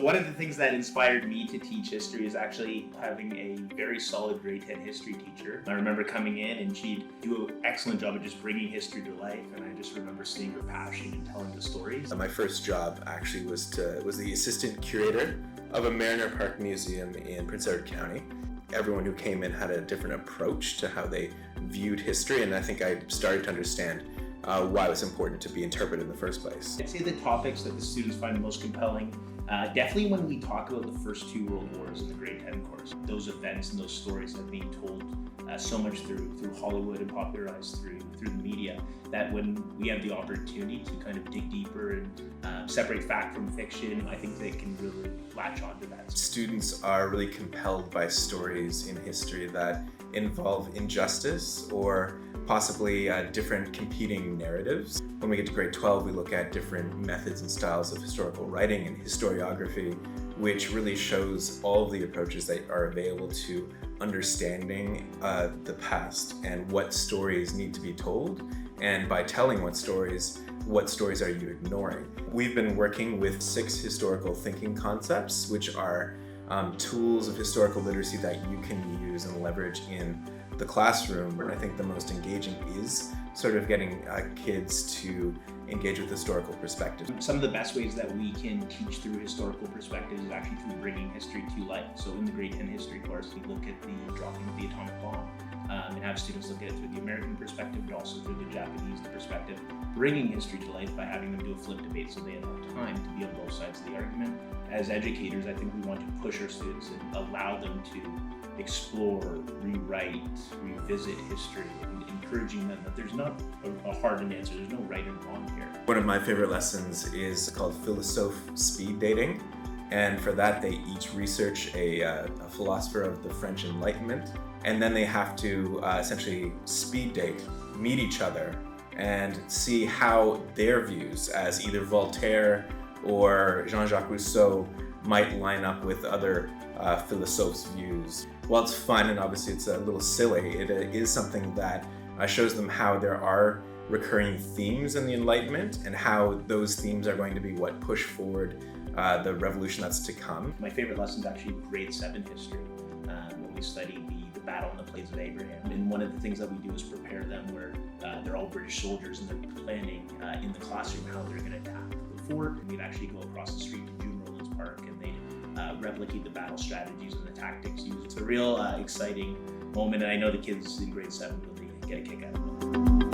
One of the things that inspired me to teach history is actually having a very solid grade 10 history teacher. I remember coming in and she'd do an excellent job of just bringing history to life, and I just remember seeing her passion and telling the stories. My first job actually was the assistant curator of a Mariner Park museum in Prince Edward County. Everyone who came in had a different approach to how they viewed history, and I think I started to understand why it was important to be interpreted in the first place. I'd say the topics that the students find the most compelling, definitely when we talk about the first two world wars in the grade 10 course. Those events and those stories have been told so much through Hollywood and popularized through the media, that when we have the opportunity to kind of dig deeper and separate fact from fiction, I think they can really latch onto that. Students are really compelled by stories in history that involve injustice or possibly different competing narratives. When we get to grade 12, we look at different methods and styles of historical writing and historiography, which really shows all of the approaches that are available to understanding the past and what stories need to be told. And by telling what stories are you ignoring? We've been working with 6 historical thinking concepts, which are tools of historical literacy that you can use and leverage in the classroom. And I think the most engaging is sort of getting kids to engage with historical perspective. Some of the best ways that we can teach through historical perspectives is actually through bringing history to life. So in the grade 10 history course, we look at the dropping of the atomic bomb and have students look at it through the American perspective, but also through the Japanese perspective, bringing history to life by having them do a flip debate so they have time to be on both sides of the argument. As educators, I think we want to push our students and allow them to explore, rewrite, revisit history, and encouraging them that there's not a hard answer, there's no right and wrong here. One of my favorite lessons is called Philosophe Speed Dating, and for that they each research a philosopher of the French Enlightenment, and then they have to essentially speed date, meet each other, and see how their views as either Voltaire or Jean-Jacques Rousseau might line up with other philosophers' views. While it's fun and obviously it's a little silly, it is something that shows them how there are recurring themes in the Enlightenment and how those themes are going to be what push forward the revolution that's to come. My favorite lesson is actually grade 7 history, when we study the battle on the Plains of Abraham. And one of the things that we do is prepare them where they're all British soldiers and they're planning in the classroom how they're going to attack the fort. And we'd actually go across the street to June Rollins Park and they'd replicate the battle strategies and the tactics used. It's a real exciting moment, and I know the kids in grade 7 really get a kick out of it.